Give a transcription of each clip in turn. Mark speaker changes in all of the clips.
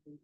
Speaker 1: Mhm.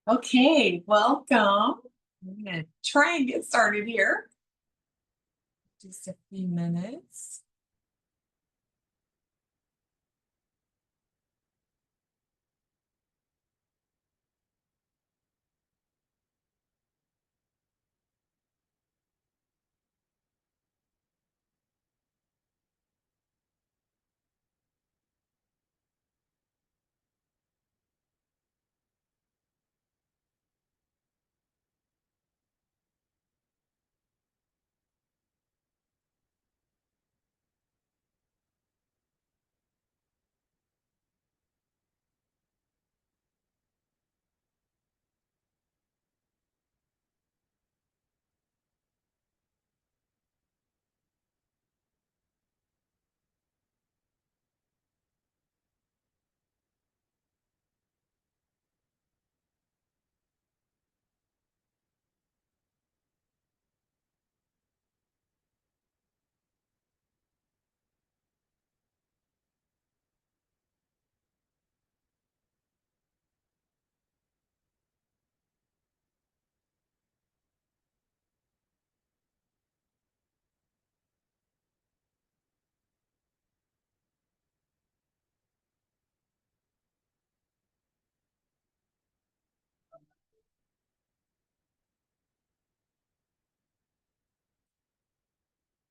Speaker 1: Okay, welcome. I'm going to try and get started here. Just a few minutes.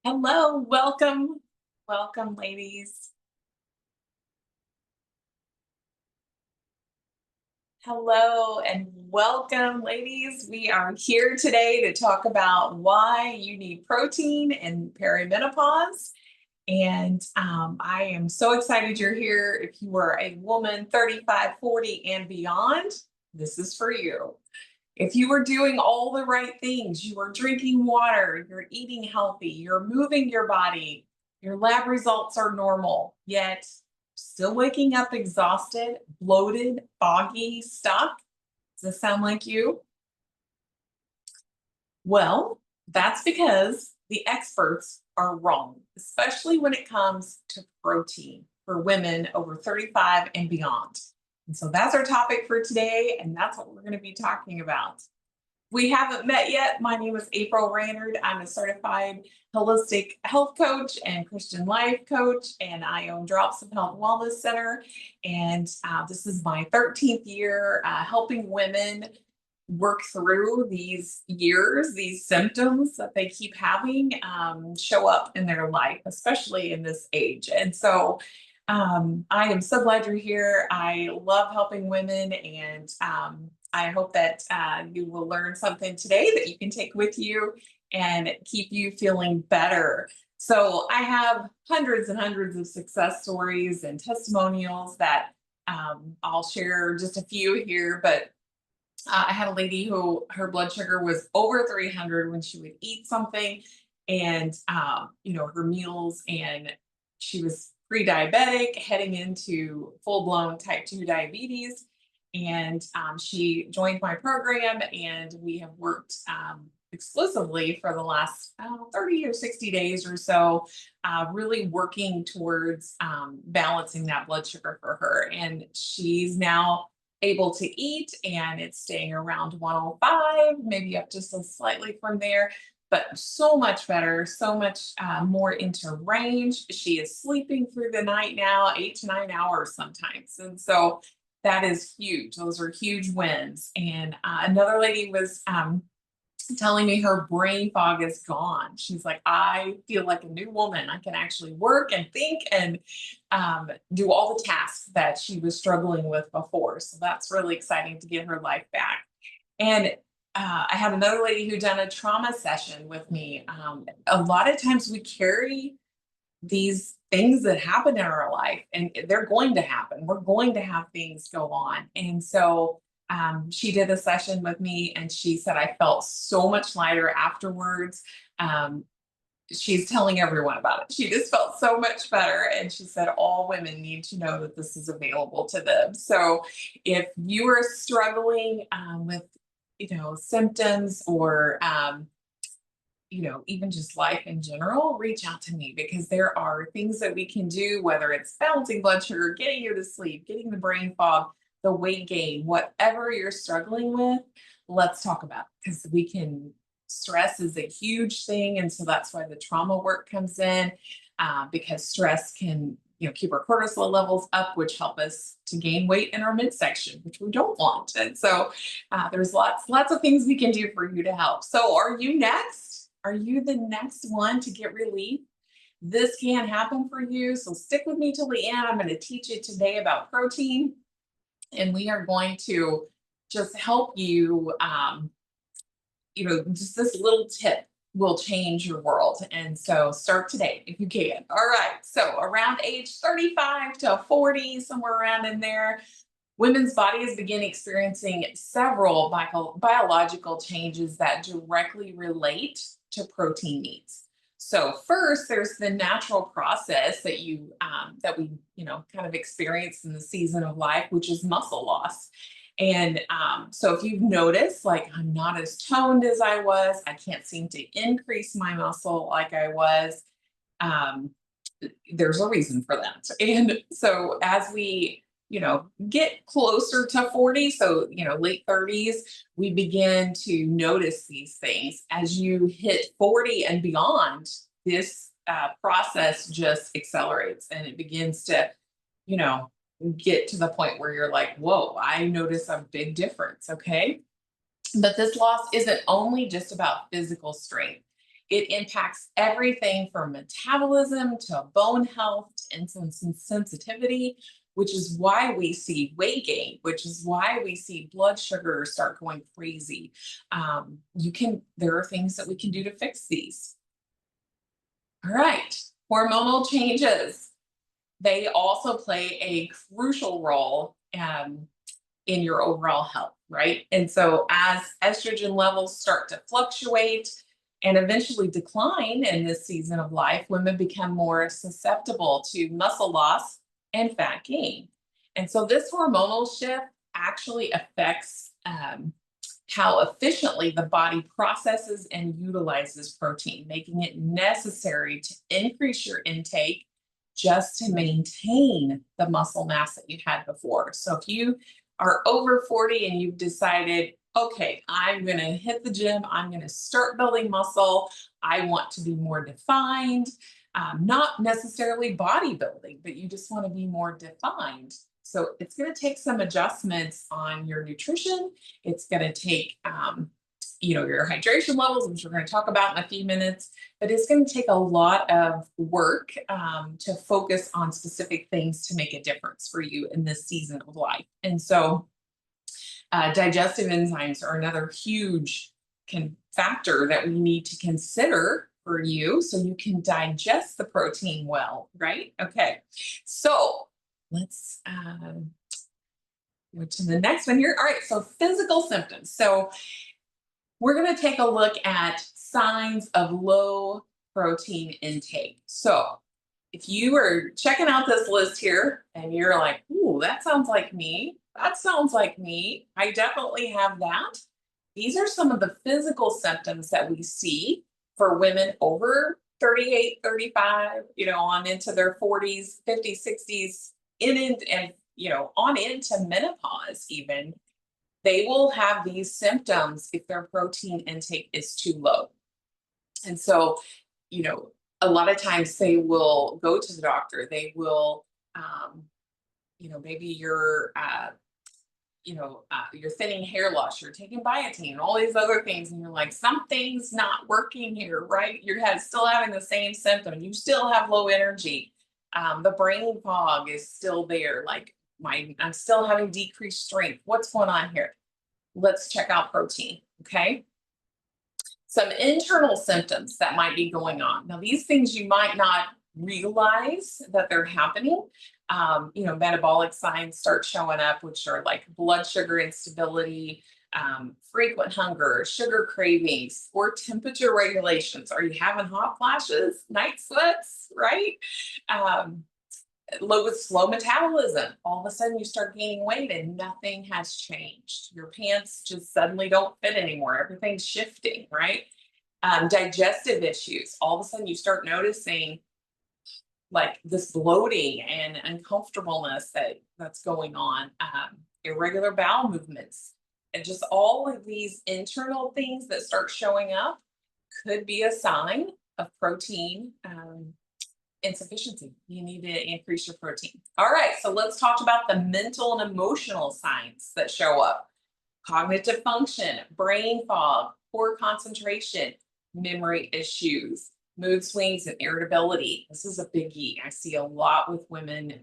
Speaker 1: Hello, welcome. Welcome, ladies. Hello and welcome, ladies. We are here today to talk about why you need protein in perimenopause. And I am so excited you're here. If you are a woman 35, 40, and beyond, this is for you. If you are doing all the right things, you are drinking water, you're eating healthy, you're moving your body, your lab results are normal, yet still waking up exhausted, bloated, foggy, stuck. Does this sound like you? Well, that's because the experts are wrong, especially when it comes to protein for women over 35 and beyond. And so that's our topic for today, and that's what we're going to be talking about. We haven't met yet. My name is April Raynard. I'm a certified holistic health coach and Christian life coach, and I own Drops of Health Wellness Center. And this is my 13th year helping women work through these years, these symptoms that they keep having show up in their life, especially in this age. And so I am so glad you're here. I love helping women, and I hope that you will learn something today that you can take with you and keep you feeling better. So I have hundreds and hundreds of success stories and testimonials that I'll share just a few here, but I had a lady who her blood sugar was over 300 when she would eat something, and her meals, and she was pre-diabetic, heading into full-blown type 2 diabetes. And she joined my program, and we have worked exclusively for the last 30 or 60 days or so, really working towards balancing that blood sugar for her. And she's now able to eat, and it's staying around 105, maybe up just a slightly from there, but so much better, so much more into range. She is sleeping through the night now, 8 to 9 hours sometimes. And so that is huge. Those are huge wins. And another lady was telling me her brain fog is gone. She's like, I feel like a new woman. I can actually work and think and do all the tasks that she was struggling with before. So that's really exciting to get her life back. And I had another lady who done a trauma session with me. A lot of times we carry these things that happen in our life, and they're going to happen. We're going to have things go on. And so she did a session with me, and she said, I felt so much lighter afterwards. Um, she's telling everyone about it. She just felt so much better. And she said, all women need to know that this is available to them. So if you are struggling with, symptoms or, even just life in general, reach out to me, because there are things that we can do, whether it's balancing blood sugar, getting you to sleep, getting the brain fog, the weight gain, whatever you're struggling with, let's talk about it, because stress is a huge thing. And so that's why the trauma work comes in, because stress can, keep our cortisol levels up, which help us to gain weight in our midsection, which we don't want. And so there's lots of things we can do for you to help. So are you next? Are you the next one to get relief? This can happen for you. So stick with me till the end. I'm going to teach you today about protein, and we are going to just help you, just this little tip will change your world. And so start today if you can. All right. So around age 35 to 40, somewhere around in there, women's bodies begin experiencing several biological changes that directly relate to protein needs. So first, there's the natural process that we kind of experience in the season of life, which is muscle loss. And so if you've noticed, like, I'm not as toned as I was, I can't seem to increase my muscle like I was, um, there's a reason for that. And so as we, get closer to 40, so, late 30s, we begin to notice these things. As you hit 40 and beyond, this process just accelerates, and it begins to, you know, get to the point where you're like, whoa, I notice a big difference. Okay. But this loss isn't only just about physical strength. It impacts everything from metabolism to bone health to insulin sensitivity, which is why we see weight gain, which is why we see blood sugar start going crazy. There are things that we can do to fix these. All right, hormonal changes. They also play a crucial role in your overall health, right? And so as estrogen levels start to fluctuate and eventually decline in this season of life, women become more susceptible to muscle loss and fat gain. And so this hormonal shift actually affects how efficiently the body processes and utilizes protein, making it necessary to increase your intake just to maintain the muscle mass that you had before. So if you are over 40 and you've decided, okay, I'm going to hit the gym, I'm going to start building muscle, I want to be more defined, not necessarily bodybuilding, but you just want to be more defined. So it's going to take some adjustments on your nutrition. It's going to take, your hydration levels, which we're going to talk about in a few minutes, but it's going to take a lot of work to focus on specific things to make a difference for you in this season of life. And so digestive enzymes are another huge factor that we need to consider for you so you can digest the protein well, right? Okay, so let's go to the next one here. All right, so physical symptoms. So we're going to take a look at signs of low protein intake. So if you are checking out this list here and you're like, ooh, that sounds like me, That sounds like me. I definitely have that. These are some of the physical symptoms that we see for women over 38, 35, on into their 40s, 50s, 60s, and on into menopause even. They will have these symptoms if their protein intake is too low. And so, you know, a lot of times they will go to the doctor. They will, um, maybe you're thinning hair loss, you're taking biotin, all these other things, and you're like, something's not working here, right? Still having the same symptom. You still have low energy. The brain fog is still there. Like I'm still having decreased strength. What's going on here? Let's check out protein. Okay. Some internal symptoms that might be going on. Now, these things you might not realize that they're happening. Metabolic signs start showing up, which are like blood sugar instability, frequent hunger, sugar cravings, or temperature regulations. Are you having hot flashes, night sweats, right? Um, slow metabolism. All of a sudden, you start gaining weight and nothing has changed. Your pants just suddenly don't fit anymore. Everything's shifting, right? Digestive issues. All of a sudden, you start noticing like this bloating and uncomfortableness that's going on, irregular bowel movements, and just all of these internal things that start showing up could be a sign of protein insufficiency. You need to increase your protein. All right, so let's talk about the mental and emotional signs that show up. Cognitive function, brain fog, poor concentration, memory issues, mood swings, and irritability. This is a biggie. I see a lot with women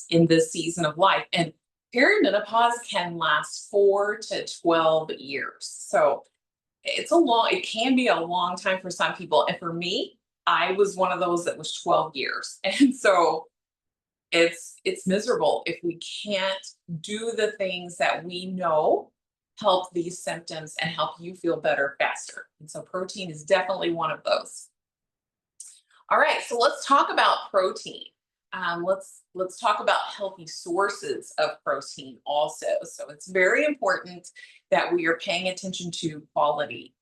Speaker 1: in this season of life. And perimenopause can last 4 to 12 years. So it can be a long time for some people. And for me, I was one of those that was 12 years. And so it's miserable if we can't do the things that we know help these symptoms and help you feel better faster. And so protein is definitely one of those. All right, so let's talk about protein. Let's talk about healthy sources of protein also. So it's very important that we are paying attention to quality.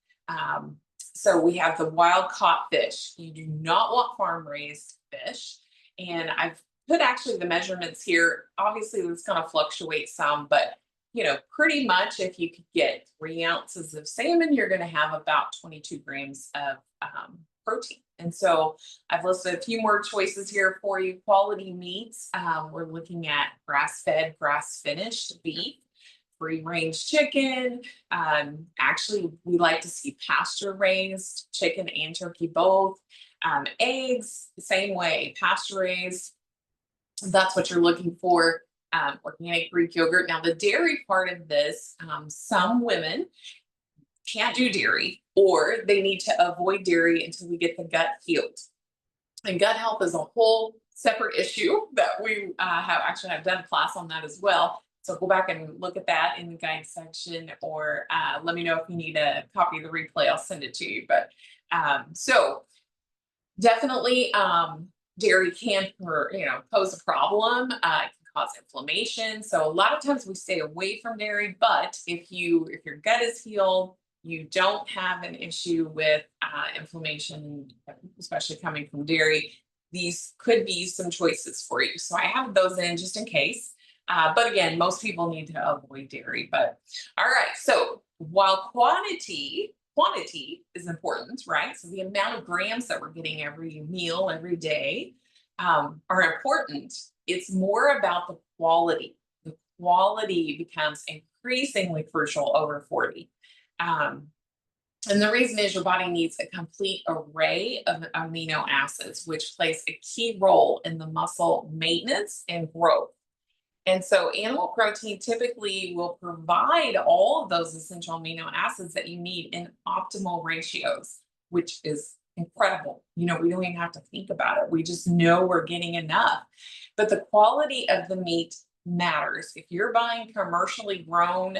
Speaker 1: So we have the wild caught fish. You do not want farm raised fish. And I've put actually the measurements here. Obviously, it's going to fluctuate some, but pretty much if you could get 3 ounces of salmon, you're going to have about 22 grams of protein. And so I've listed a few more choices here for you. Quality meats. We're looking at grass-fed, grass-finished beef, free-range chicken. Actually, we like to see pasture-raised chicken and turkey both. Eggs, the same way, pasture-raised. That's what you're looking for. Organic Greek yogurt. Now, the dairy part of this, some women can't do dairy or they need to avoid dairy until we get the gut healed. And gut health is a whole separate issue that we have done a class on that as well. So go back and look at that in the guide section, or let me know if you need a copy of the replay. I'll send it to you. But so definitely dairy can pose a problem. It can cause inflammation. So a lot of times we stay away from dairy, but if your gut is healed, you don't have an issue with inflammation, especially coming from dairy, these could be some choices for you. So I have those in just in case. But again, most people need to avoid dairy. But all right, so while quantity is important, right? So the amount of grams that we're getting every meal, every day are important. It's more about the quality. The quality becomes increasingly crucial over 40. And the reason is your body needs a complete array of amino acids, which plays a key role in the muscle maintenance and growth. And so animal protein typically will provide all of those essential amino acids that you need in optimal ratios, which is incredible. We don't even have to think about it. We just know we're getting enough. But the quality of the meat matters. If you're buying commercially grown,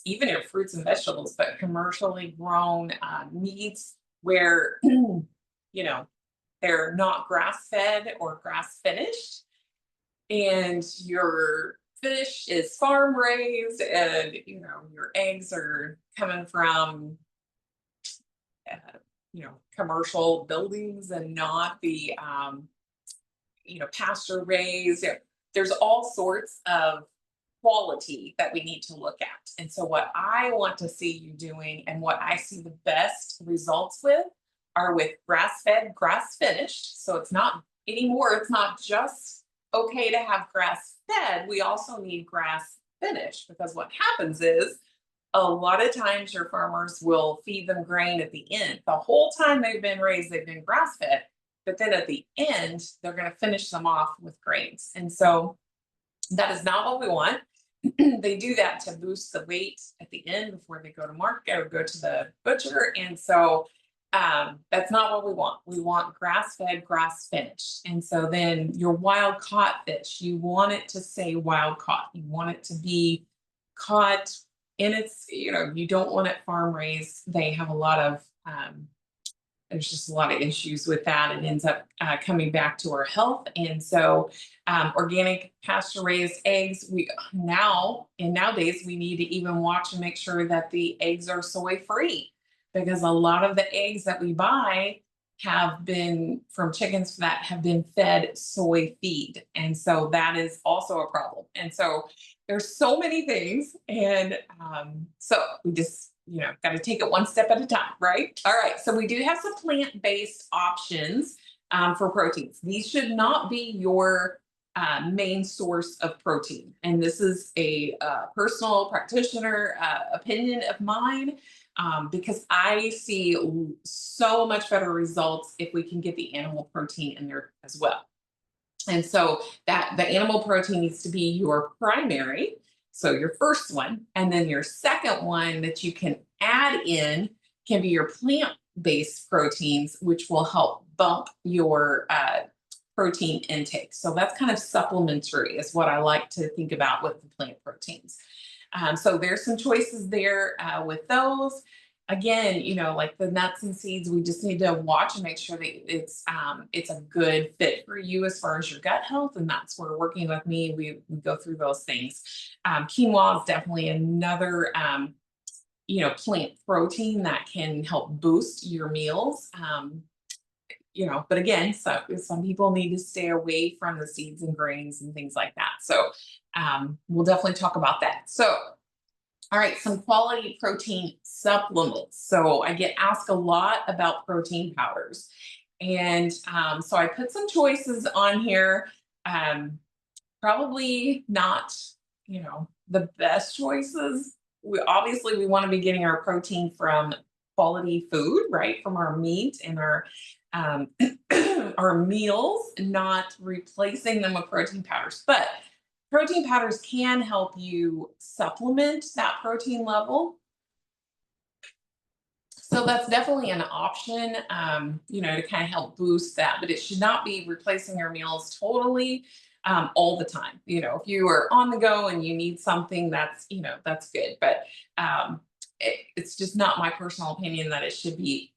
Speaker 1: even in fruits and vegetables, but commercially grown meats where, they're not grass fed or grass finished, and you're fish is farm raised and your eggs are coming from commercial buildings and not the pasture raised. There's all sorts of quality that we need to look at. And so what I want to see you doing and what I see the best results with are with grass fed, grass finished. So it's not anymore, it's not just okay to have grass fed. We also need grass finished, because what happens is a lot of times your farmers will feed them grain at the end. The whole time they've been raised, they've been grass fed. But then at the end, they're going to finish them off with grains. And so that is not what we want. They do that to boost the weight at the end before they go to market or go to the butcher. And so that's not what we want. We want grass fed, grass finished. And so then your wild caught fish, you want it to say wild caught. You want it to be caught in its, you don't want it farm raised. They have a lot of, there's just a lot of issues with that. It ends up coming back to our health. And so organic pasture raised eggs, nowadays we need to even watch and make sure that the eggs are soy free, because a lot of the eggs that we buy have been from chickens that have been fed soy feed. And so that is also a problem. And so there's so many things. And so we just, got to take it one step at a time, right? All right. So we do have some plant-based options for proteins. These should not be your main source of protein. And this is a personal practitioner opinion of mine, because I see so much better results if we can get the animal protein in there as well. And so that the animal protein needs to be your primary, so your first one, and then your second one that you can add in can be your plant-based proteins, which will help bump your protein intake. So that's kind of supplementary is what I like to think about with the plant proteins. So there's some choices there with those. Again, like the nuts and seeds, we just need to watch and make sure that it's a good fit for you as far as your gut health. And that's where working with me, we go through those things. Quinoa is definitely another plant protein that can help boost your meals. But again, so some people need to stay away from the seeds and grains and things like that. So we'll definitely talk about that. So all right, some quality protein supplements. So I get asked a lot about protein powders. And so I put some choices on here. Probably not, the best choices. We want to be getting our protein from quality food, right? From our meat and our our meals, not replacing them with protein powders. But protein powders can help you supplement that protein level. So that's definitely an option, to kind of help boost that, but it should not be replacing your meals totally all the time. If you are on the go and you need something, that's good. But it's just not my personal opinion that it should be,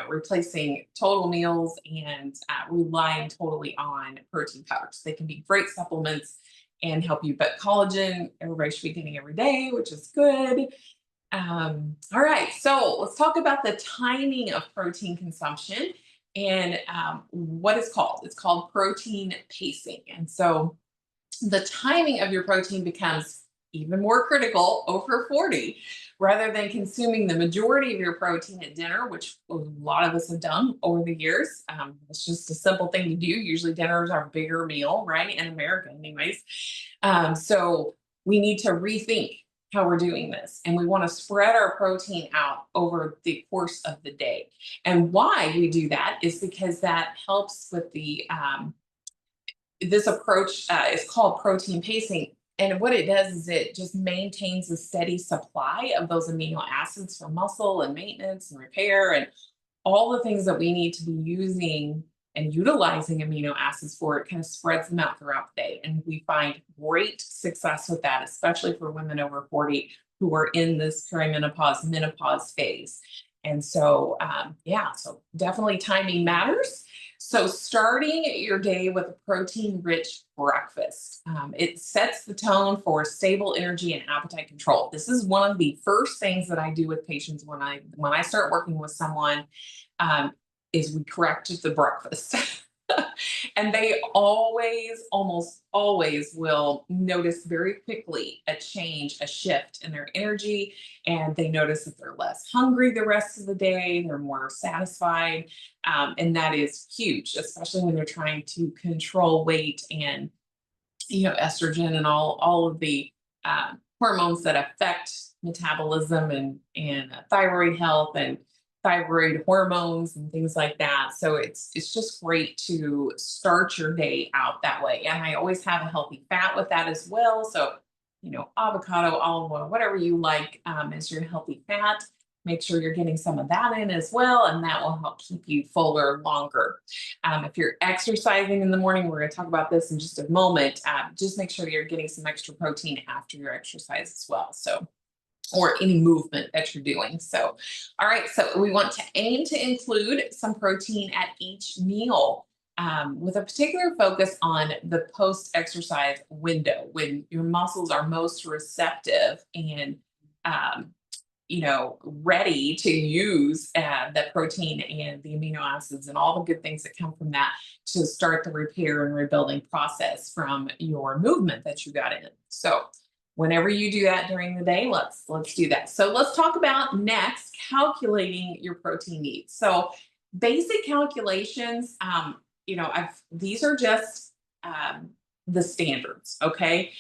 Speaker 1: replacing total meals and relying totally on protein powders. They can be great supplements and help you. But collagen, everybody should be getting every day, which is good. All right, so let's talk about the timing of protein consumption and what it's called. It's called protein pacing. And so the timing of your protein becomes even more critical over 40, rather than consuming the majority of your protein at dinner, which a lot of us have done over the years. It's just a simple thing to do. Usually dinners are a bigger meal, right? In America anyways. So we need to rethink how we're doing this. And we want to spread our protein out over the course of the day. And why we do that is because that helps with the, this approach is called protein pacing. And what it does is it just maintains a steady supply of those amino acids for muscle and maintenance and repair and all the things that we need to be using and utilizing amino acids for. It kind of spreads them out throughout the day. And we find great success with that, especially for women over 40 who are in this perimenopause, menopause phase. And so, yeah, so definitely timing matters. So, starting your day with a protein rich breakfast, it sets the tone for stable energy and appetite control. This is one of the first things that I do with patients when I start working with someone, um, is we correct the breakfast. And they always, almost always will notice very quickly a change, a shift in their energy. And they notice that they're less hungry the rest of the day, they're more satisfied. And that is huge, especially when they're trying to control weight and, estrogen and all of the hormones that affect metabolism and thyroid health and thyroid hormones and things like that. So it's just great to start your day out that way. And I always have a healthy fat with that as well. So, avocado, olive oil, whatever you like as your healthy fat. Make sure you're getting some of that in as well, and that will help keep you fuller longer. If you're exercising in the morning, we're going to talk about this in just a moment. Just make sure you're getting some extra protein after your exercise as well. So, or any movement that you're doing. So, all right, so we want to aim to include some protein at each meal. With a particular focus on the post exercise window when your muscles are most receptive and um, ready to use the protein and the amino acids and all the good things that come from that to start the repair and rebuilding process from your movement that you got in. So, whenever you do that during the day, let's do that. So, let's talk about next calculating your protein needs. So, basic calculations. These are just um, the standards. Okay,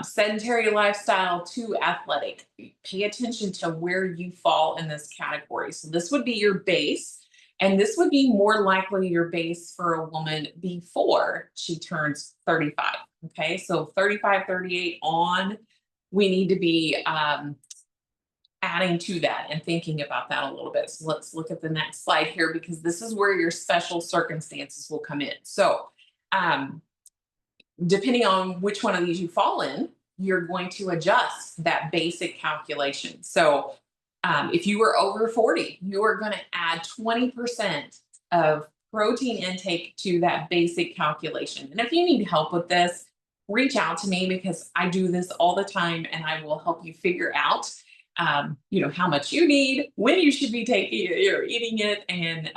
Speaker 1: sedentary lifestyle to athletic. Pay attention to where you fall in this category. So this would be your base, and this would be more likely your base for a woman before she turns 35. Okay, so 35, 38 on, we need to be adding to that and thinking about that a little bit. So let's look at the next slide here because this is where your special circumstances will come in. So, depending on which one of these you fall in, you're going to adjust that basic calculation. So, if you were over 40, you are going to add 20% of protein intake to that basic calculation. And if you need help with this, reach out to me because I do this all the time and I will help you figure out how much you need, when you should be taking it or eating it, and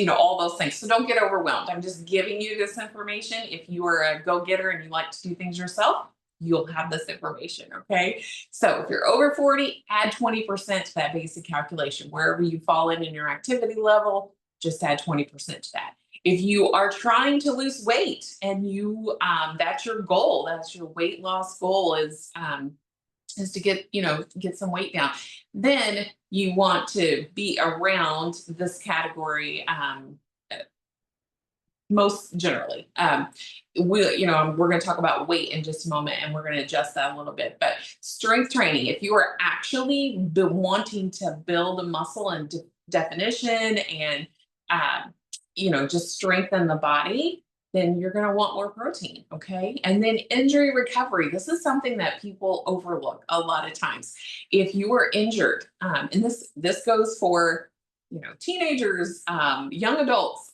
Speaker 1: all those things. So don't get overwhelmed. I'm just giving you this information. If you are a go-getter and you like to do things yourself, you'll have this information. Okay. So if you're over 40, add 20% to that basic calculation. Wherever you fall in your activity level, just add 20% to that. If you are trying to lose weight and that's your goal, that's your weight loss goal is to get some weight down, then you want to be around this category most generally. We're going to talk about weight in just a moment and we're going to adjust that a little bit. But strength training, if you are actually wanting to build a muscle and definition and just strengthen the body, then you're going to want more protein. Okay. And then injury recovery. This is something that people overlook a lot of times. If you are injured, and this goes for, teenagers, young adults,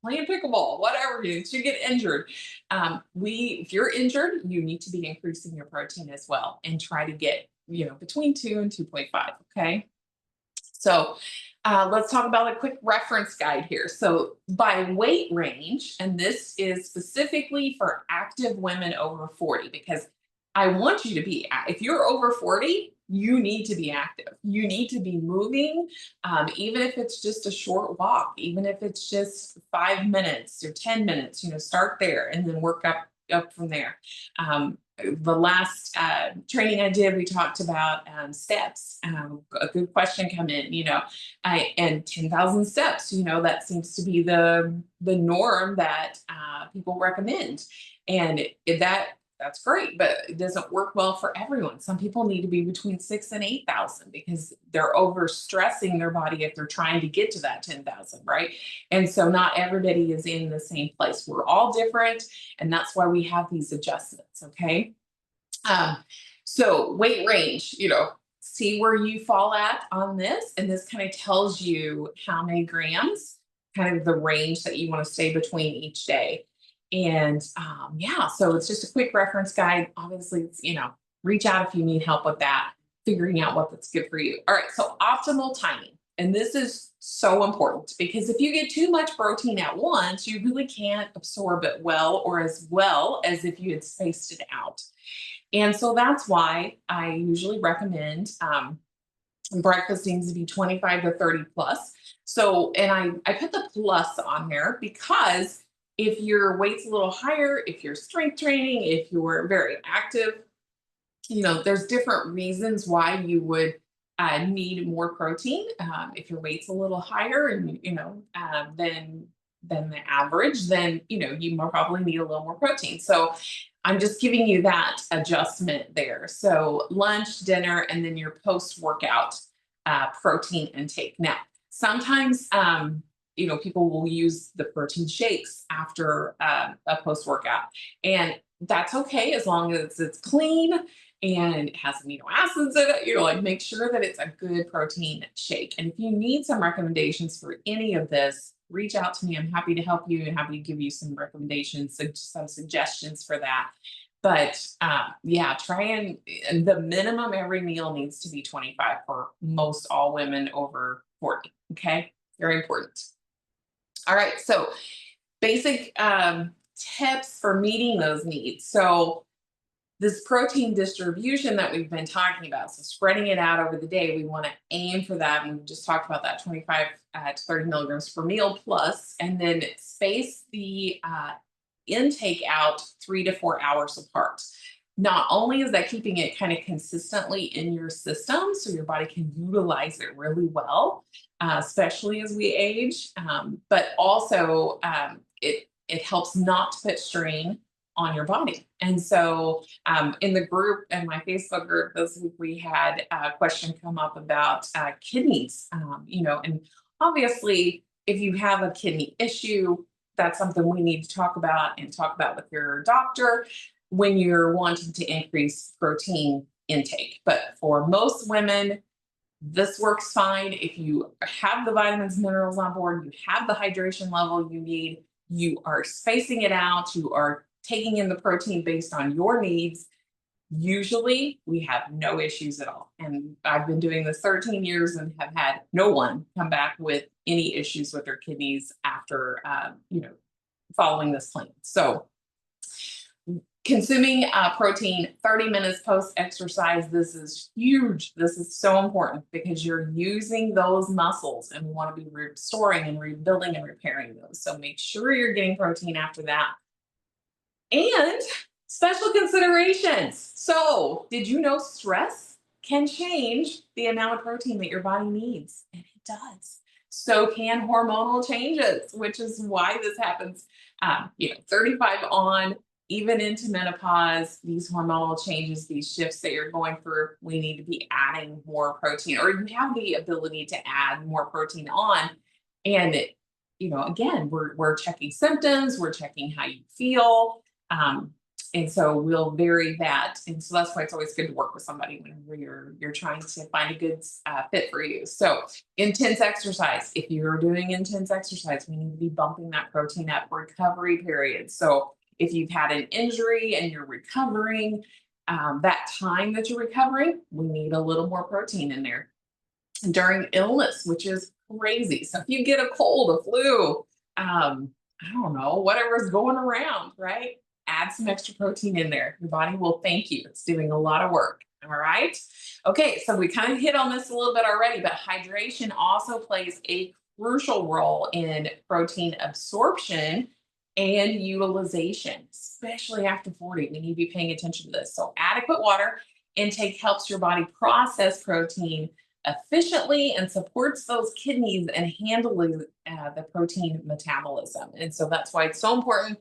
Speaker 1: playing pickleball, whatever, you should get injured. If you're injured, you need to be increasing your protein as well and try to get, between 2 and 2.5. Okay. So let's talk about a quick reference guide here. So by weight range, and this is specifically for active women over 40, because I want you to be, if you're over 40, you need to be active. You need to be moving, even if it's just a short walk, even if it's just 5 minutes or 10 minutes, start there and then work up from there. The last training I did, we talked about steps. A good question come in, and 10,000 steps, that seems to be the norm that people recommend. And that's great, but it doesn't work well for everyone. Some people need to be between 6 and 8,000 because they're overstressing their body if they're trying to get to that 10,000, right? And so not everybody is in the same place. We're all different, and that's why we have these adjustments. Okay. So weight range, see where you fall at on this. And this kind of tells you how many grams, kind of the range that you want to stay between each day. And yeah, so it's just a quick reference guide. Obviously, it's, reach out if you need help with that, figuring out what that's good for you. All right, so optimal timing. And this is so important because if you get too much protein at once, you really can't absorb it well as if you had spaced it out. And so that's why I usually recommend breakfast needs to be 25 to 30 plus. So, and I put the plus on there because if your weight's a little higher, if you're strength training, if you're very active, there's different reasons why you would need more protein. If your weight's a little higher and, than the average, then, you probably need a little more protein. So I'm just giving you that adjustment there. So lunch, dinner, and then your post-workout protein intake. Now, sometimes, people will use the protein shakes after a post-workout, and that's okay as long as it's clean and it has amino acids in it. Like make sure that it's a good protein shake. And if you need some recommendations for any of this, reach out to me. I'm happy to help you and happy to give you some recommendations, some suggestions for that. But yeah, and the minimum every meal needs to be 25 for most all women over 40. Okay, very important. All right, so basic tips for meeting those needs. So this protein distribution that we've been talking about, so spreading it out over the day, we want to aim for that. And we just talked about that 25 to 30 milligrams per meal plus, and then space the intake out 3 to 4 hours apart. Not only is that keeping it kind of consistently in your system so your body can utilize it really well, especially as we age, but also it helps not to put strain on your body. And so in the group, in my Facebook group this week, we had a question come up about kidneys, and obviously if you have a kidney issue, that's something we need to talk about with your doctor when you're wanting to increase protein intake. But for most women, this works fine. If you have the vitamins, minerals on board, you have the hydration level you need, you are spacing it out, you are taking in the protein based on your needs, usually we have no issues at all. And I've been doing this 13 years and have had no one come back with any issues with their kidneys after, following this plan. So consuming protein 30 minutes post-exercise, this is huge. This is so important because you're using those muscles and we want to be restoring and rebuilding and repairing those. So make sure you're getting protein after that. And special considerations. So did you know stress can change the amount of protein that your body needs? And it does. So can hormonal changes, which is why this happens, 35 on, even into menopause, these hormonal changes, these shifts that you're going through, we need to be adding more protein, or you have the ability to add more protein on. And, again, we're checking symptoms, we're checking how you feel. And so we'll vary that. And so that's why it's always good to work with somebody whenever you're trying to find a good fit for you. So intense exercise. If you're doing intense exercise, we need to be bumping that protein up. Recovery period. So if you've had an injury and you're recovering, that time that you're recovering, we need a little more protein in there. During illness, which is crazy. So if you get a cold, a flu, I don't know, whatever's going around, right? Add some extra protein in there. Your body will thank you. It's doing a lot of work. All right. Okay. So we kind of hit on this a little bit already, but hydration also plays a crucial role in protein absorption and utilization, especially after 40. We need to be paying attention to this. So adequate water intake helps your body process protein efficiently and supports those kidneys and handling the protein metabolism. And so that's why it's so important.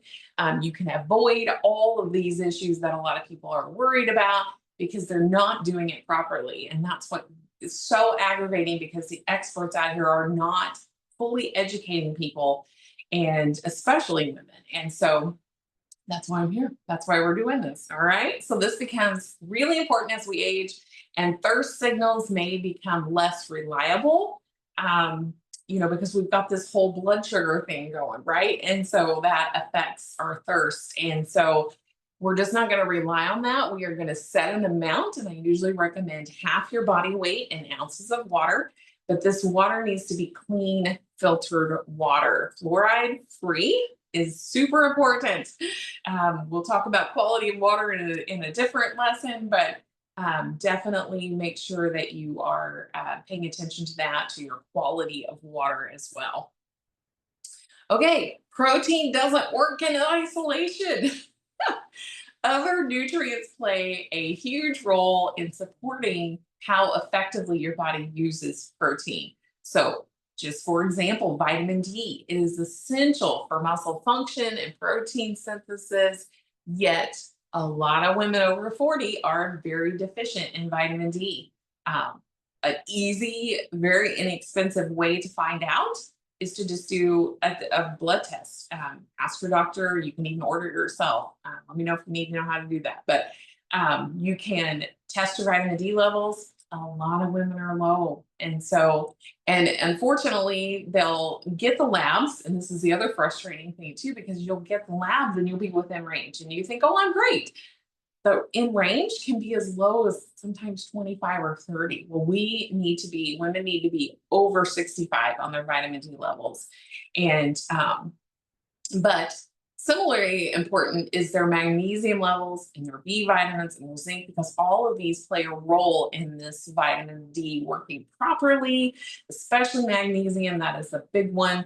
Speaker 1: You can avoid all of these issues that a lot of people are worried about because they're not doing it properly. And that's what is so aggravating because the experts out here are not fully educating people, and especially women. And so That's why I'm here. That's why we're doing this. All right. So this becomes really important as we age, and thirst signals may become less reliable. Um, because we've got this whole blood sugar thing going, right? And so that affects our thirst. And so we're just not going to rely on that. We are going to set an amount, and I usually recommend half your body weight in ounces of water. But this water needs to be clean, filtered water, fluoride free is super important. We'll talk about quality of water in a different lesson, but definitely make sure that you are paying attention to that, to your quality of water as well. Okay, protein doesn't work in isolation. Other nutrients play a huge role in supporting how effectively your body uses protein. So, just for example, vitamin D is essential for muscle function and protein synthesis, yet, a lot of women over 40 are very deficient in vitamin D. Um, an easy, very inexpensive way to find out is to just do a blood test. Ask your doctor. You can even order it yourself. Let me know if you need to know how to do that. But you can test your vitamin D levels. A lot of women are low. And unfortunately, they'll get the labs. And this is the other frustrating thing, too, because you'll get the labs and you'll be within range. And you think, oh, I'm great. The in range can be as low as sometimes 25 or 30. Well, women need to be over 65 on their vitamin D levels. And, but similarly important is their magnesium levels and their B vitamins and their zinc, because all of these play a role in this vitamin D working properly, especially magnesium. That is the big one.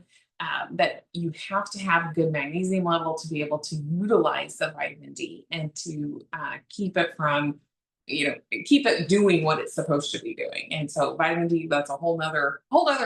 Speaker 1: That you have to have a good magnesium level to be able to utilize the vitamin D and to keep it from, keep it doing what it's supposed to be doing. And so vitamin D, that's a whole other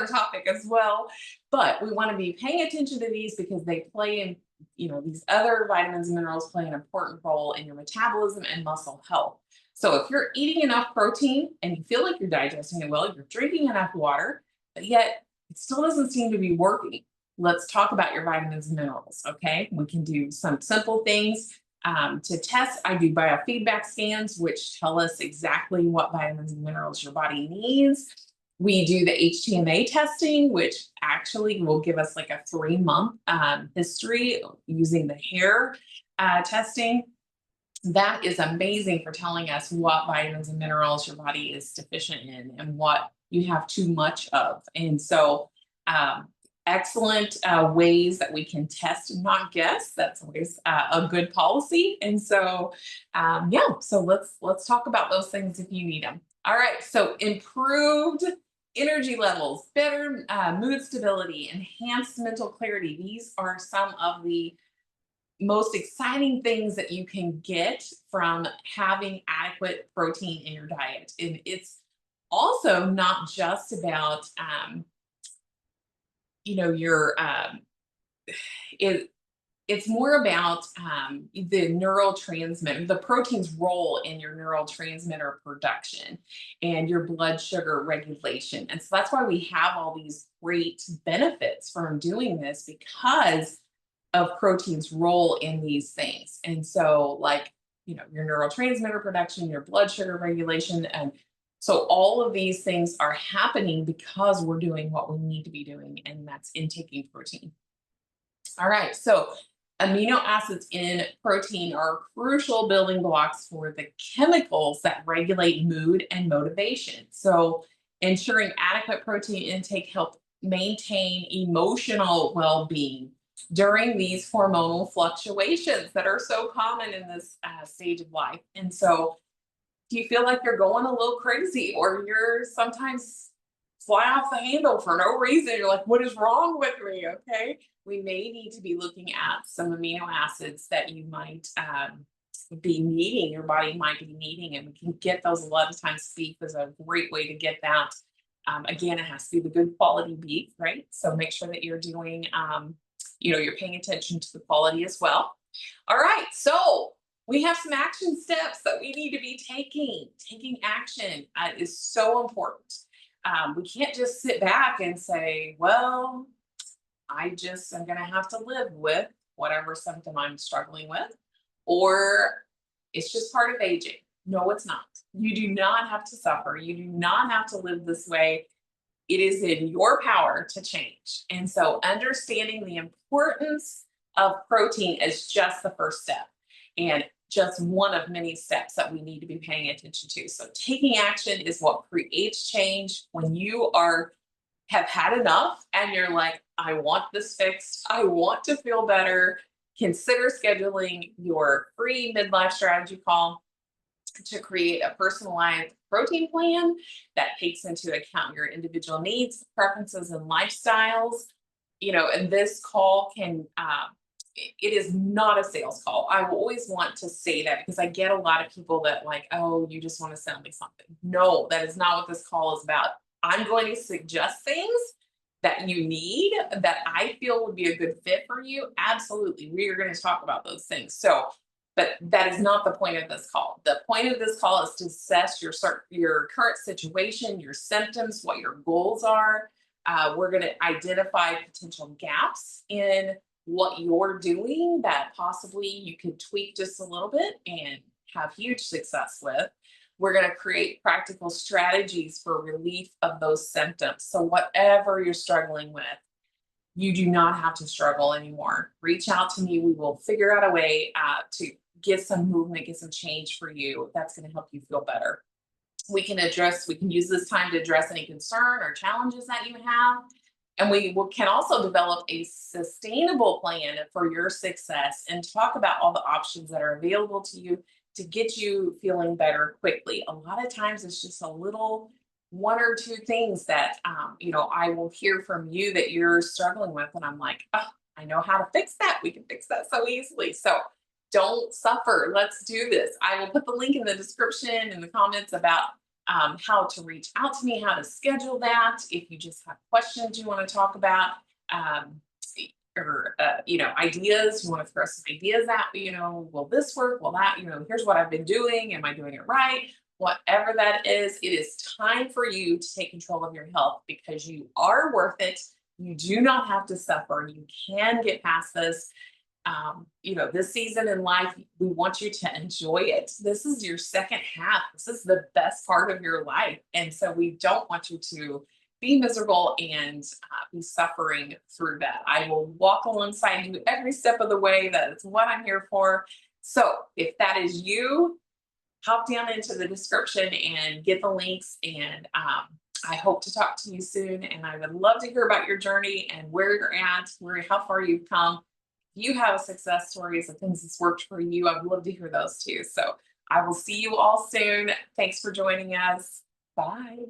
Speaker 1: topic as well. But we want to be paying attention to these because they play in, these other vitamins and minerals play an important role in your metabolism and muscle health. So if you're eating enough protein and you feel like you're digesting it well, you're drinking enough water, but yet it still doesn't seem to be working, let's talk about your vitamins and minerals. Okay. We can do some simple things to test. I do biofeedback scans, which tell us exactly what vitamins and minerals your body needs. We do the HTMA testing, which actually will give us like a 3-month history using the hair testing. That is amazing for telling us what vitamins and minerals your body is deficient in and what you have too much of. And so, excellent ways that we can test and not guess. That's always a good policy. And so, so let's talk about those things if you need them. All right. So improved energy levels, better mood stability, enhanced mental clarity. These are some of the most exciting things that you can get from having adequate protein in your diet. And it's also not just about your it it's more about the neurotransmitter, the protein's role in your neurotransmitter production and your blood sugar regulation. And so that's why we have all these great benefits from doing this, because of protein's role in these things. And so, like, your neurotransmitter production, your blood sugar regulation, and so all of these things are happening because we're doing what we need to be doing, and that's intaking protein. All right, so amino acids in protein are crucial building blocks for the chemicals that regulate mood and motivation. So ensuring adequate protein intake helps maintain emotional well-being during these hormonal fluctuations that are so common in this stage of life. And so do you feel like you're going a little crazy, or you're sometimes fly off the handle for no reason? You're like, what is wrong with me? Okay. We may need to be looking at some amino acids that you might be needing, your body might be needing, and we can get those. A lot of times, beef is a great way to get that. Again, it has to be the good quality beef, right? So make sure that you're doing, you're paying attention to the quality as well. All right. So we have some action steps that we need to be taking. Taking action is so important. We can't just sit back and say, well, I'm going to have to live with whatever symptom I'm struggling with, or it's just part of aging. No, it's not. You do not have to suffer. You do not have to live this way. It is in your power to change. And so understanding the importance of protein is just the first step and just one of many steps that we need to be paying attention to. So taking action is what creates change. When you are have had enough and you're like, I want this fixed, I want to feel better, consider scheduling your free midlife strategy call to create a personalized protein plan that takes into account your individual needs, preferences, and lifestyles. And this call it is not a sales call. I always want to say that because I get a lot of people that like, oh, you just want to sell me something. No, that is not what this call is about. I'm going to suggest things that you need that I feel would be a good fit for you. Absolutely. We are going to talk about those things. But that is not the point of this call. The point of this call is to assess your current situation, your symptoms, what your goals are. We're going to identify potential gaps in what you're doing that possibly you could tweak just a little bit and have huge success with. We're going to create practical strategies for relief of those symptoms. So, whatever you're struggling with, you do not have to struggle anymore. Reach out to me. We will figure out a way to get some movement, get some change for you. That's going to help you feel better. We can use this time to address any concern or challenges that you have. And can also develop a sustainable plan for your success and talk about all the options that are available to you to get you feeling better quickly. A lot of times it's just a little one or two things that I will hear from you that you're struggling with, and I'm like, oh, I know how to fix that. We can fix that so easily. So don't suffer. Let's do this. I will put the link in the description in the comments about how to reach out to me, how to schedule that. If you just have questions you want to talk about, or ideas, you want to throw some ideas at, will this work? Will that, here's what I've been doing. Am I doing it right? Whatever that is, it is time for you to take control of your health because you are worth it. You do not have to suffer. You can get past this. This season in life, we want you to enjoy it. This is your second half. This is the best part of your life. And so we don't want you to be miserable and be suffering through that. I will walk alongside you every step of the way. That is what I'm here for. So if that is you, hop down into the description and get the links. And I hope to talk to you soon. And I would love to hear about your journey and where you're at, how far you've come. If you have success stories of things that's worked for you, I would love to hear those too. So I will see you all soon. Thanks for joining us. Bye.